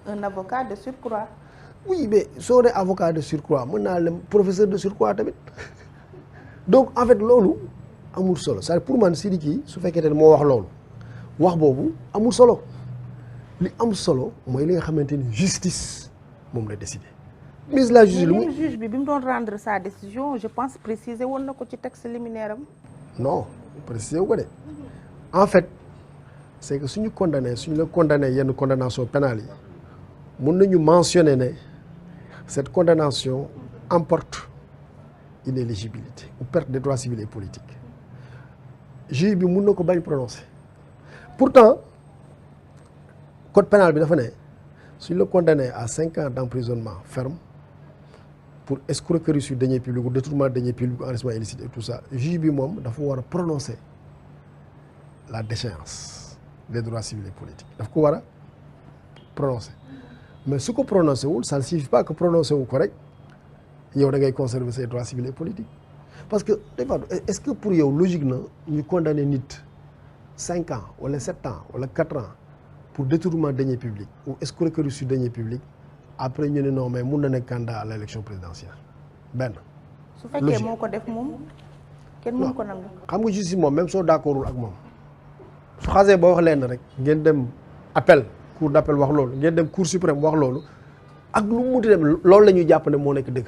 un avocat de surcroît. oui mais soo dee avocat de surcroît mën naa leen professeur de surcroît tamit donc en fait loolu amul solo c'est-à-dire pour man Sidiki su fekkee ne moo wax loolu wax boobu amul solo li am solo mooy li nga xamante ni justice moom la décidé. ministre de la justice lu mu juge bi mu doon rendre sa décision je pense préciser woon na ko ci texte liminaire am. non préciser wu ko de en fait c'est que suñu la condamné yenn condamnation pénale yi mun nañu mentionner ne cette condamnation emporte inéligibilité ou perte des droits civils et politiques juge bi mun na ko bañ prononcer pourtant code pénal bi dafa ne suñ la condamné à 5 ans d'emprisonnement ferme pour escroquerie sur deniers publics ou détournement de deniers publics, enrichissement illicite et tout ça juge bi moom dafa war a prononcer la déchéance des droits civils et politiques daf ko war a prononcer mais su ko prononcé wul ça ne signifie pas que prononcé wu ko rek yow da ngay conserver ses droits civils et politiques parce que des fois est-ce que pour yow logique na ñu condamner nit 5 ans wala 7 ans wala 4 ans pour détournement de deniers publics ou escroquerie sur deniers publics après ñu ne non mais mun na nekk candidat à l'élection présidentielle benn. su fekkee moo ko def moom kenn mënu ko nangu. xam nga justice moom même soo d'accordul ak moom su xasee ba wax leen rek ngeen dem appel cour d'appel wax loolu ngeen dem cour suprême wax loolu ak lu mu munti dem loolu la ñuy jàpp ne moo nekk dëgg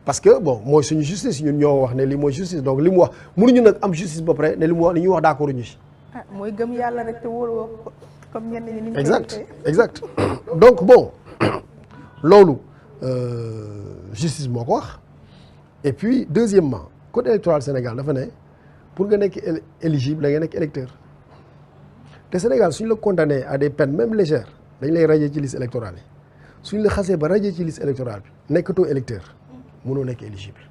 parce que bon mooy suñu justice ñun ñoo wax ne lii mooy justice donc li mu wax mënuñu nag am justice ba pare ne li mu wax li ñuy wax d'accord ñu ci. ah mooy gëm yàlla rek te wóolu comme ñenn ñi. ni exact donc bon loolu justice moo ko wax et puis deuxièmement code électoral Sénégal dafa ne pour nga nekk éligible da nga nekk électeur te Sénégal suñ la condamné à des peines même légères dañ lay radier ci liste électorale yi suñ la xasee ba radier ci liste électorale bi nekkatoo électeur mënoo nekk éligible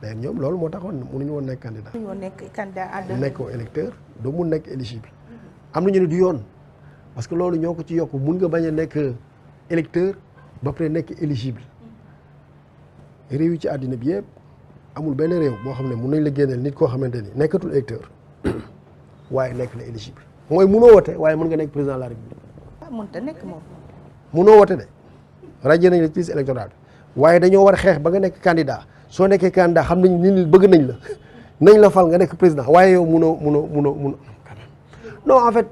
d'ailleurs ñoom loolu moo taxoon mënuñu woon nekk candidat. mënuñoo nekk candidat à nekkoo électeur doo mun nekk éligible am nañu ne du yoon parce que loolu ñoo ko ci yokk mun nga bañ a nekk électeur ba pare nekk éligible réew yi ci àddina bi yëpp amul benn réew boo xam ne mun nañ la génneel nit koo xamante ni nekkatul électeur waaye nekk na éligible mooy munoo wote waaye mën nga nekk président de la république. ah mënta nekk moom. munoo wote de radié nañ la ci liste électorale bi waaye dañoo war a xeex ba nga nekk candidat soo nekkee candidat xam nañ nit ñi bëgg nañ la fal nga nekk président waaye yow munoo non en fait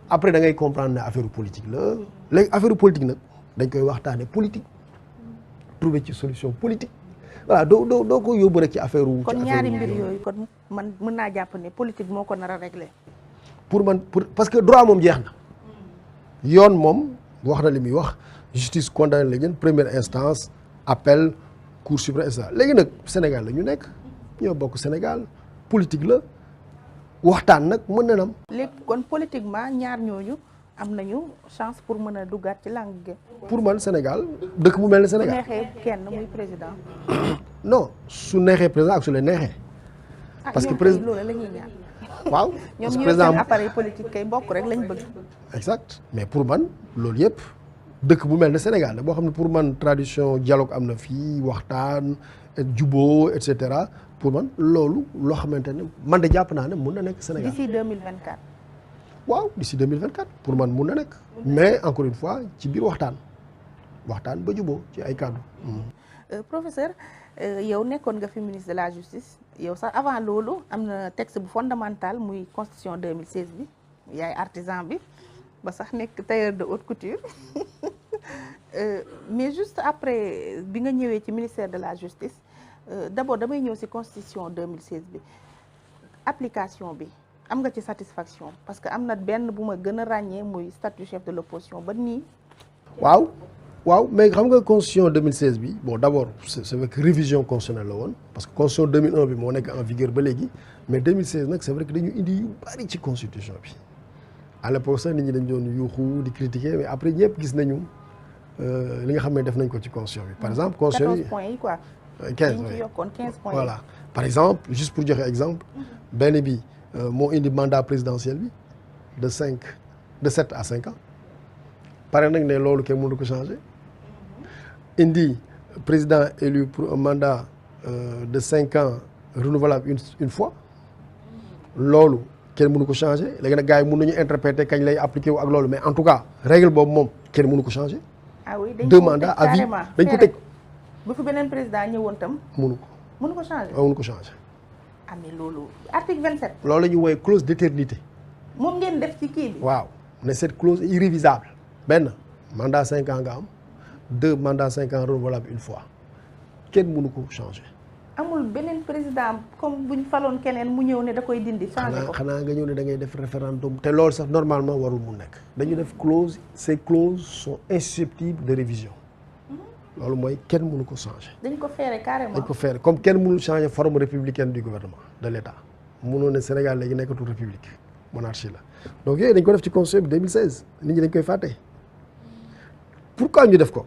après da ngay comprendre ne affaire politique la léegi affaire politique nag dañ koy waxtaane politique trouver ci solution politique voilà doo ko yóbbu rek ci affaire wu. kon ñaari mbir yooyu kon man mën naa jàpp ne politique moo ko nar a régler. pour parce que droit moom jeex na yoon moom wax na li muy wax justice condamné la ñun première instance appel cour suprême et cetera léegi nag Sénégal la ñu nekk ñoo bokk Sénégal politique la waxtaan nag mën na nam. léegi kon politiquement ñaar ñooñu am nañu chance pour mën a duggaat ci langue gi. pour man Sénégal dëkk bu mel ne Sénégal. su neexee kenn muy président. non su neexee président ak su leen neexee. parce que président loolu la ñuy ñaan. waaw ñoom ñu seen appareil politique kay bokk rek lañ bëgg. exact mais pour man loolu yëpp dëkk bu mel ne Sénégal boo xam ne pour man tradition dialogue am na fii waxtaan juboo et cetera pour man loolu loo xamante ne man de jàpp naa ne mun na nekk Sénégal. d'ici 2024. waaw d'ici 2024 pour man mun na nekk mais encore une fois ci biir waxtaan ba juboo ci ay kàddu. Professeur yow nekkoon nga fi ministre de la justice yow sax avant loolu am na texte bu fondamental muy constitution 2016 bi yaay artisan bi ba sax nekk tailleur de haute couture mais juste après bi nga ñëwee ci ministère de la justice d'abord damay ñëw ci constitution 2016 bi application bi am nga ci satisfaction parce que am na benn bu ma gën a ràññee muy statut chef de l'opposition ba nii. waaw mais xam nga constitution 2016 bi bon d'abord c'est vrai que révision constitutionnelle la woon parce que constitution 2001 bi moo nekk en vigueur ba léegi mais 2016 nag c'est vrai que dañu indi yu bari ci constitution bi à l'époque sax nit ñi dañ doon yuuxu di critiquer mais après ñëpp gis nañu li nga xam ne def nañ ko ci constitution bi par exemple. constitution bi 14 points yi quoi. 15 ñu ci yokkoon 15 points. voilà par exemple juste pour joxe exemple benn bi moo indi mandat présidentiel bi de 7 à 5 ans pare nag ne loolu kenn mënu ko changer. indi président élu pour un mandat de 5 ans renouvelable une fois loolu kenn mënu ko changer léegi nag gars yi mën nañu interpréter kañ lay appliquer wu ak loolu mais en tout cas règle boobu moom kenn mënu ko changer. ah oui dañ 2 ko mandats à vie carrément dañ ko tëj. bu fi beneen président ñëwoon tam. mënu ko changer. mënu ko changer. ah mais loolu article 27. loolu la ñuy woowee clause d'éternité. moom ngeen def ci kii bi. waaw ne cette clause est irrévisable. benn mandat 5 ans nga am 2 mandat 5 ans renouvelable une fois kenn mënu ko changer. amul beneen président comme buñ faloon keneen mu ñëw ne da koy dindi. changer ko xanaa nga ñëw ne da ngay def référendum te loolu sax normalement warul mu nekk. dañu def clause ces clauses sont insusceptibles de révision. loolu mooy kenn mënu ko changer. dañ ko feere carrément. dañ ko feere comme kenn mënul changer forme républicaine du gouvernement de l'État. mënoon ne Sénégal léegi nekkatul république monarchie la donc yooyu dañ ko def ci constitution bi 2016 nit ñi dañ koy fàtte. pourquoi ñu def ko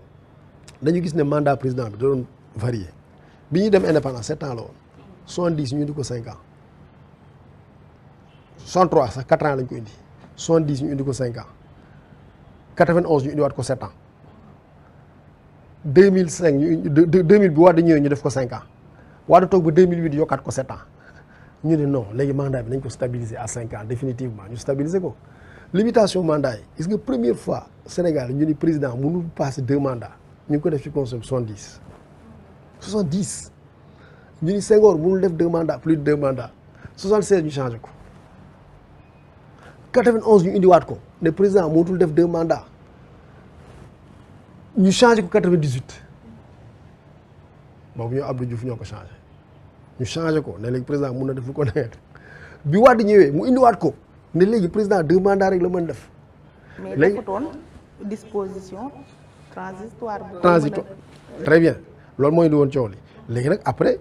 dañu gis ne mandat président bi da doon varier bi ñuy dem indépendance 7 ans la woon 70 ñu indi ko 5 ans 63 sax 4 ans lañ ko indi 70 ñu indi ko 5 ans 91 ñu indiwaat ko 7 ans 2005 ñu 2000 bi Wade ñëwee ñu def ko 5 ans Wade toog ba 2008 yokkaat ko 7 ans ñu ne non léegi mandat bi nañ ko stabiliser à 5 ans définitivement ñu stabiliser ko. limitation mandat yi gis nga première fois Sénégal ñu ni président mënul passer 2 mandats ñu ngi ko def ci constitution 70 ñu ni Senghor mënul def 2 mandats plus de 2 mandats 76 ñu changé ko 91 ñu indiwaat ko ne président mënatul def 2 mandats ñu changé ko 98 boobu ñoo Abdou Diouf ñoo ko changé ñu changé ko ne léegi président mun na def lu ko neex bi Wade ñëwee mu indiwaat ko ne léegi président 2 mandats rek la mën def. mais defutoon disposition transitoire. très bien loolu mooy indi woon coow li léegi nag après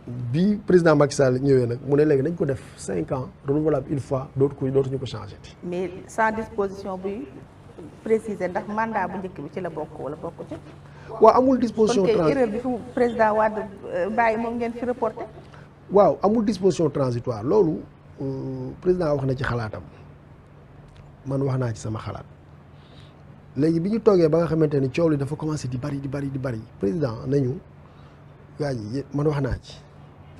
bi président Macky Sall ñëwee nag mu ne léegi nañ ko def 5 ans renouvelable une fois dootuñu ko changé. mais sans disposition buy préciser ndax mandat bu njëkk bi ci la bokk wala bokk ci. waaw amul disposition kon erreur bi fi président Wade bàyyi moom ngeen fi reporté. waaw amul disposition transitoire loolu président wax na ci xalaatam man wax naa ci sama xalaat léegi bi ñu toogee ba nga xamante ni coow li dafa commencé di bari président nañu gaa yi man wax naa ci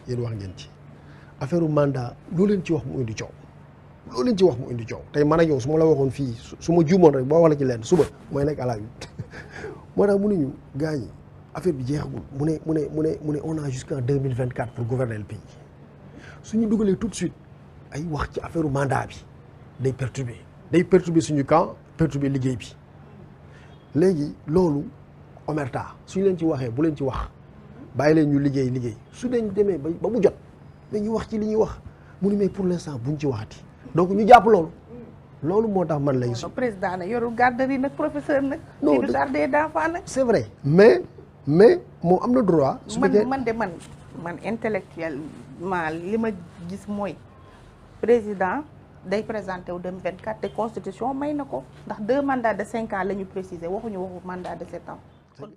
yéen wax ngeen ci affaire mandat loo leen ci wax mu indi coow tey man ak yow su ma la waxoon fii su ma juumoon rek boo wax la ci leen suba mooy nekk à la huit moo tax mënuñu gaa yi affaire bi jeexagul mu ne on a jusqu'en 2024 pour gouverner le pays suñu dugalee tout de suite ay wax ci affaire mandat bi day perturber suñu camp perturber liggéey bi léegi loolu omerta suñu leen ci waxee bu leen ci wax bàyyi leen ñu liggéey su leen demee ba mu jot mais ñu wax ci li ñuy wax mu ne mais pour l'instant buñ ci waxati donc ñu jàpp loolu moo tax man lay. président nag yorul garderie nag professeur nag. non du jardin d'enfant nag. c'est vrai mais moom am na droit. su fekkee man intellectuellement li ma gis mooy président day présenté wu 2024 te constitution may na ko ndax 2 mandats de 5 ans la ñu préciser waxuñu waxu mandat de 7 ans.